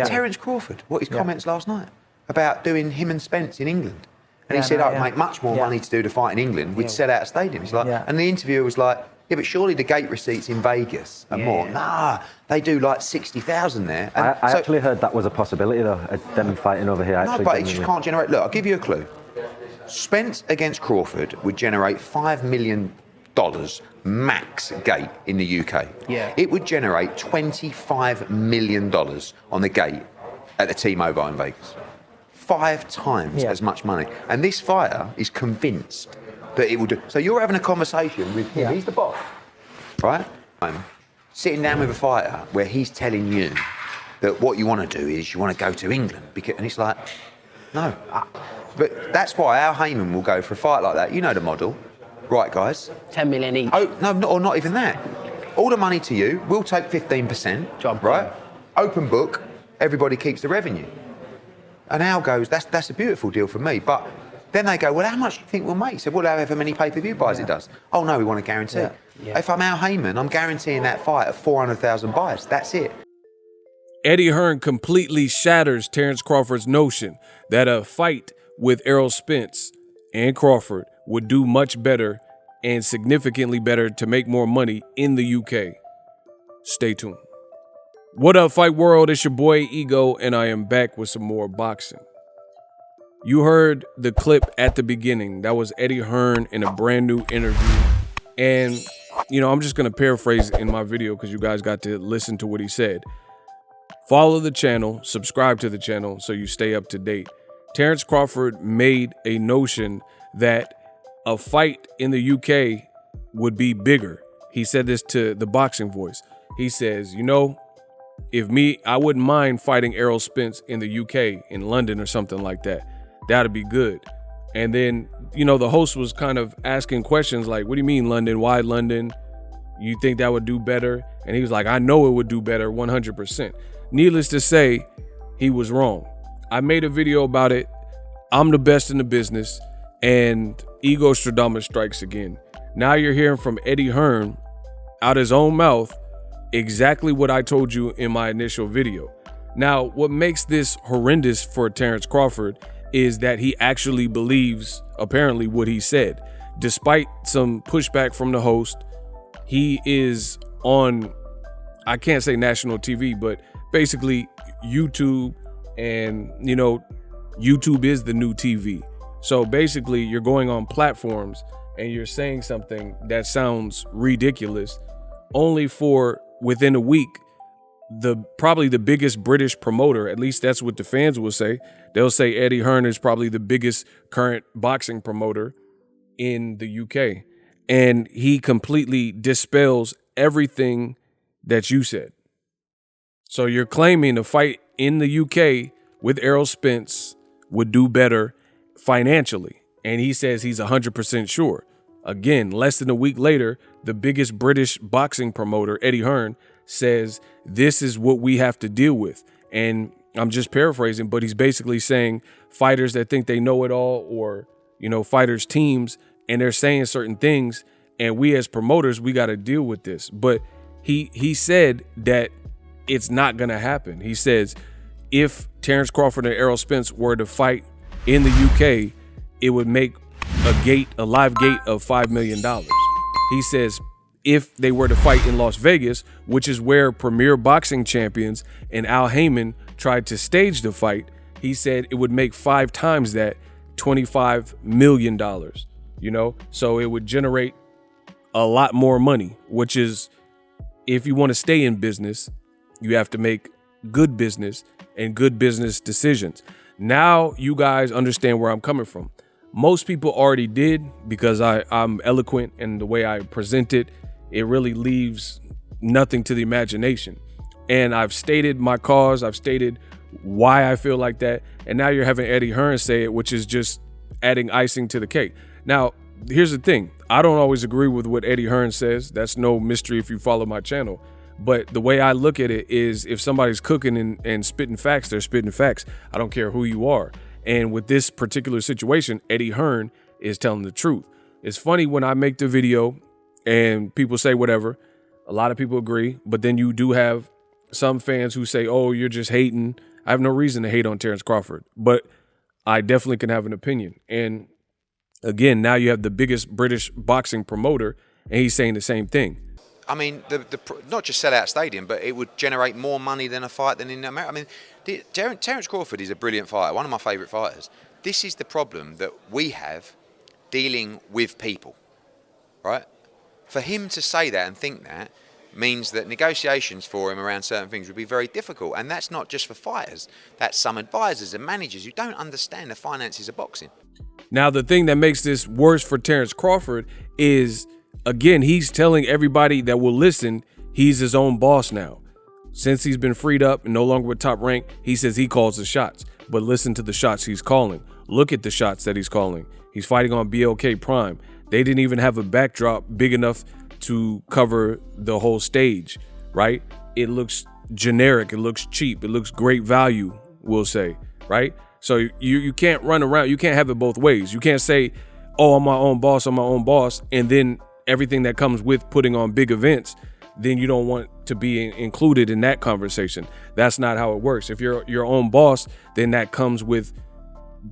Terence Crawford, what his comments last night about doing him and Spence in England. And he said, I'd make much more money to do the fight in England. We'd sell out a stadium. He's like, and the interviewer was like, yeah, but surely the gate receipts in Vegas are more. Nah, they do like 60,000 there. And I actually heard that was a possibility, though, them fighting over here. No, but it just can't generate. Look, I'll give you a clue. Spence against Crawford would generate $5 million max gate in the UK. Yeah. It would generate $25 million on the gate at the T-Mobile in Vegas. 5 times as much money. And this fighter is convinced that it will do. So you're having a conversation with him. He's the boss, right? I'm sitting down with a fighter where he's telling you that what you want to do is you want to go to England. And it's like, no. But that's why Al Heyman will go for a fight like that. You know the model. Right, guys? 10 million each. Oh, no, or not even that. All the money to you. We'll take 15%. Job right? Open book. Everybody keeps the revenue. And Al goes, that's a beautiful deal for me. But then they go, well, how much do you think we'll make? He said, well, however many pay-per-view buys it does. Oh, no, we want to guarantee. If I'm Al Heyman, I'm guaranteeing that fight at 400,000 buys. That's it. Eddie Hearn completely shatters Terence Crawford's notion that a fight with Errol Spence and Crawford would do much better and significantly better to make more money in the UK. Stay tuned. What up, Fight World? It's your boy Ego, and I am back with some more boxing. You heard the clip at the beginning. That was Eddie Hearn in a brand new interview. And, you know, I'm just going to paraphrase in my video because you guys got to listen to what he said. Follow the channel, subscribe to the channel so you stay up to date. Terence Crawford made a notion that a fight in the UK would be bigger. He said this to the Boxing Voice. He says, you know, I wouldn't mind fighting Errol Spence in the UK, in London or something like that. That'd be good. And then, you know, the host was kind of asking questions like, what do you mean London? Why London? You think that would do better? And he was like, I know it would do better 100%. Needless to say, he was wrong. I made a video about it. I'm the best in the business. And Ego Stradamus strikes again. Now you're hearing from Eddie Hearn out his own mouth exactly what I told you in my initial video. Now, what makes this horrendous for Terence Crawford is that he actually believes, apparently, what he said. Despite some pushback from the host, he is on, I can't say national TV, but basically YouTube, and, you know, YouTube is the new TV. So basically, you're going on platforms and you're saying something that sounds ridiculous only for within a week, probably the biggest British promoter, at least that's what the fans will say. They'll say Eddie Hearn is probably the biggest current boxing promoter in the UK. And he completely dispels everything that you said. So you're claiming a fight in the UK with Errol Spence would do better financially. And he says he's 100% sure. Again, less than a week later, the biggest British boxing promoter, Eddie Hearn, says this is what we have to deal with. And I'm just paraphrasing, but he's basically saying fighters that think they know it all, or, you know, fighters teams, and they're saying certain things, and we as promoters, we got to deal with this. But he said that it's not going to happen. He says if Terence Crawford and Errol Spence were to fight in the UK, it would make a live gate of $5 million. He says if they were to fight in Las Vegas, which is where premier boxing champions and Al Heyman tried to stage the fight, he said it would make 5 times that, $25 million, you know? So it would generate a lot more money, which is, if you want to stay in business, you have to make good business and good business decisions. Now you guys understand where I'm coming from. Most people already did, because I'm eloquent, and the way I present it, it really leaves nothing to the imagination. And I've stated my cause. I've stated why I feel like that. And now you're having Eddie Hearn say it, which is just adding icing to the cake. Now, here's the thing. I don't always agree with what Eddie Hearn says. That's no mystery if you follow my channel. But the way I look at it is, if somebody's cooking and spitting facts, they're spitting facts. I don't care who you are. And with this particular situation, Eddie Hearn is telling the truth. It's funny when I make the video and people say whatever, a lot of people agree, but then you do have some fans who say, oh, you're just hating. I have no reason to hate on Terence Crawford, but I definitely can have an opinion. And again, now you have the biggest British boxing promoter, and he's saying the same thing. I mean, not just sell out stadium, but it would generate more money than a fight than in America. I mean, Terence Crawford is a brilliant fighter, one of my favourite fighters. This is the problem that we have dealing with people, right? For him to say that and think that means that negotiations for him around certain things would be very difficult. And that's not just for fighters. That's some advisors and managers who don't understand the finances of boxing. Now, the thing that makes this worse for Terence Crawford is, again, he's telling everybody that will listen he's his own boss now. Since he's been freed up and no longer with Top Rank, he says he calls the shots. But listen to the shots he's calling. Look at the shots that he's calling. He's fighting on BLK Prime. They didn't even have a backdrop big enough to cover the whole stage, right? It looks generic. It looks cheap. It looks great value, we'll say, right? So you can't run around. You can't have it both ways. You can't say, oh, I'm my own boss, and then everything that comes with putting on big events, then you don't want to be included in that conversation. That's not how it works. If you're your own boss, then that comes with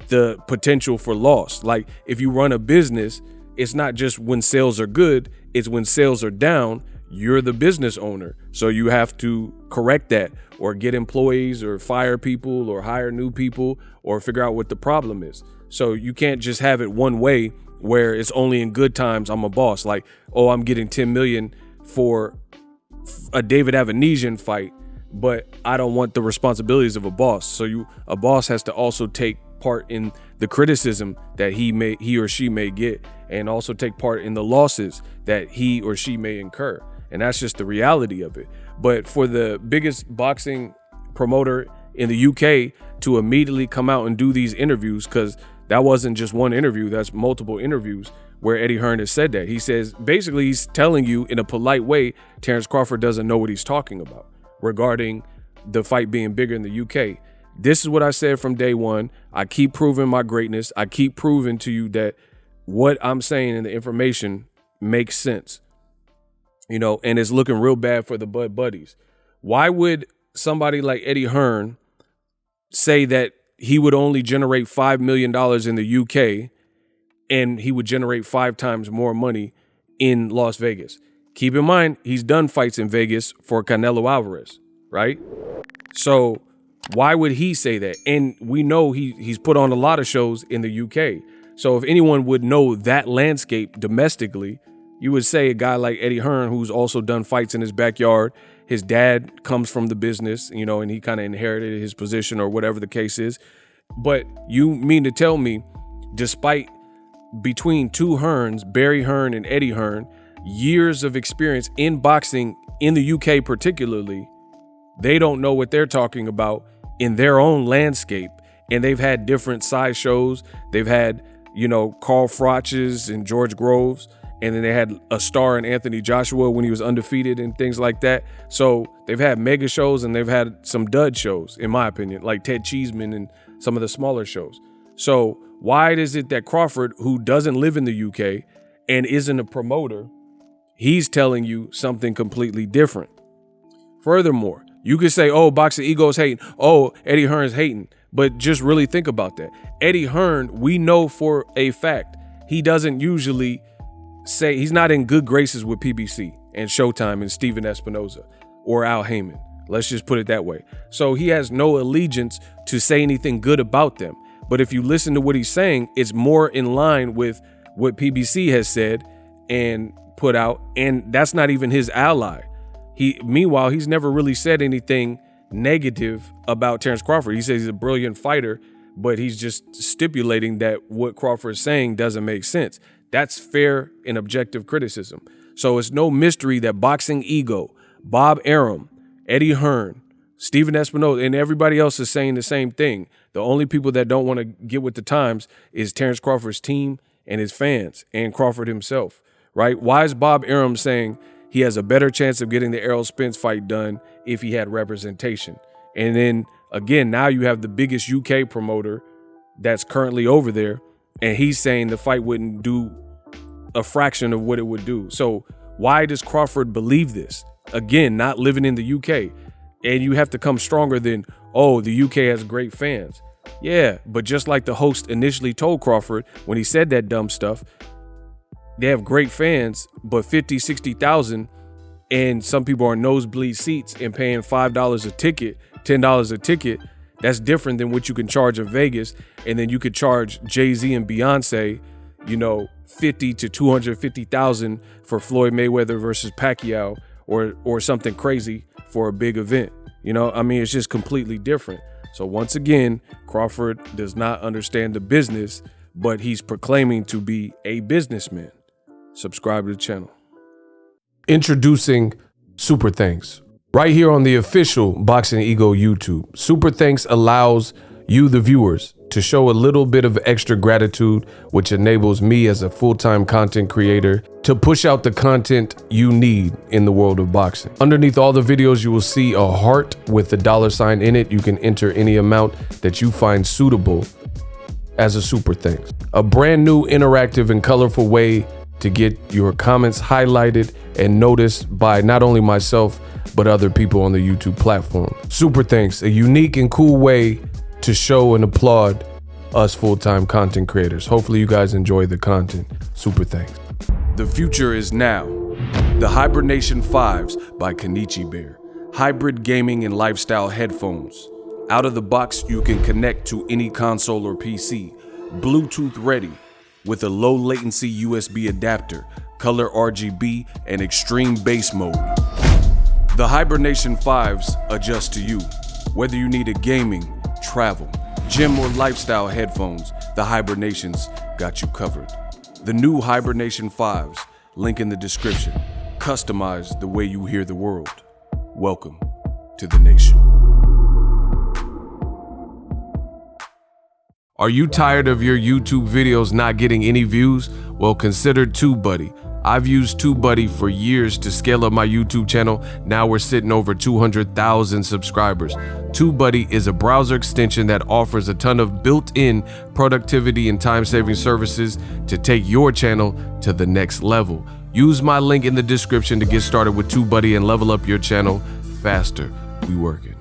the potential for loss. Like if you run a business, it's not just when sales are good, it's when sales are down, you're the business owner. So you have to correct that or get employees or fire people or hire new people or figure out what the problem is. So you can't just have it one way where it's only in good times I'm a boss. Like, oh, I'm getting 10 million for a David Avanesian fight, but I don't want the responsibilities of a boss. So a boss has to also take part in the criticism that he or she may get, and also take part in the losses that he or she may incur. And that's just the reality of it. But for the biggest boxing promoter in the UK to immediately come out and do these interviews, because that wasn't just one interview, that's multiple interviews where Eddie Hearn has said that. He says, basically, he's telling you in a polite way, Terence Crawford doesn't know what he's talking about regarding the fight being bigger in the UK. This is what I said from day one. I keep proving my greatness. I keep proving to you that what I'm saying in the information makes sense, and it's looking real bad for the Bud Buddies. Why would somebody like Eddie Hearn say that he would only generate $5 million in the UK and he would generate 5 times more money in Las Vegas? Keep in mind, he's done fights in Vegas for Canelo Alvarez, right? So why would he say that? And we know he's put on a lot of shows in the UK. So if anyone would know that landscape domestically, you would say a guy like Eddie Hearn, who's also done fights in his backyard. His dad comes from the business, and he kind of inherited his position or whatever the case is. But you mean to tell me, despite between two Hearns, Barry Hearn and Eddie Hearn, years of experience in boxing in the UK particularly, they don't know what they're talking about in their own landscape. And they've had different size shows. They've had, Carl Froch's and George Groves. And then they had a star in Anthony Joshua when he was undefeated and things like that. So they've had mega shows and they've had some dud shows, in my opinion, like Ted Cheeseman and some of the smaller shows. So why is it that Crawford, who doesn't live in the UK and isn't a promoter, he's telling you something completely different? Furthermore, you could say, oh, Boxingego's hating. Oh, Eddie Hearn's hating. But just really think about that. Eddie Hearn, we know for a fact, he doesn't usually say, he's not in good graces with PBC and Showtime and Steven Espinoza or Al Heyman. Let's just put it that way. So he has no allegiance to say anything good about them. But if you listen to what he's saying, it's more in line with what PBC has said and put out. And that's not even his ally. Meanwhile, he's never really said anything negative about Terence Crawford. He says he's a brilliant fighter, but he's just stipulating that what Crawford is saying doesn't make sense. That's fair and objective criticism. So it's no mystery that Boxingego, Bob Arum, Eddie Hearn, Steven Espinoza, and everybody else is saying the same thing. The only people that don't want to get with the times is Terence Crawford's team and his fans and Crawford himself, right? Why is Bob Arum saying he has a better chance of getting the Errol Spence fight done if he had representation? And then, again, now you have the biggest UK promoter that's currently over there, and he's saying the fight wouldn't do a fraction of what it would do. So why does Crawford believe this? Again, not living in the UK. And you have to come stronger than, oh, the UK has great fans. Yeah, but just like the host initially told Crawford when he said that dumb stuff, they have great fans, but 50, 60,000, and some people are nosebleed seats and paying $5 a ticket, $10 a ticket. That's different than what you can charge in Vegas. And then you could charge Jay-Z and Beyonce, 50 to 250,000 for Floyd Mayweather versus Pacquiao, or something crazy for a big event. It's just completely different. So once again, Crawford does not understand the business, but he's proclaiming to be a businessman. Subscribe to the channel. Introducing Super Thanks. Right here on the official Boxingego YouTube. Super Thanks allows you, the viewers, to show a little bit of extra gratitude, which enables me as a full-time content creator to push out the content you need in the world of boxing. Underneath all the videos, you will see a heart with a $sign in it. You can enter any amount that you find suitable as a super thanks. A brand new, interactive, and colorful way to get your comments highlighted and noticed by not only myself, but other people on the YouTube platform. Super thanks, a unique and cool way to show and applaud us full-time content creators. Hopefully you guys enjoy the content. Super thanks. The future is now. The Hibernation 5s by Kenichi Bear. Hybrid gaming and lifestyle headphones. Out of the box, you can connect to any console or PC. Bluetooth ready with a low latency USB adapter, color RGB, and extreme bass mode. The Hibernation 5s adjust to you. Whether you need a gaming, travel, gym, or lifestyle headphones, the Hibernations got you covered. The new Hibernation 5s, link in the description. Customize the way you hear the world. Welcome to the nation. Are you tired of your YouTube videos not getting any views? Well, consider TubeBuddy. I've used TubeBuddy for years to scale up my YouTube channel. Now we're sitting over 200,000 subscribers. TubeBuddy is a browser extension that offers a ton of built-in productivity and time-saving services to take your channel to the next level. Use my link in the description to get started with TubeBuddy and level up your channel faster. We working.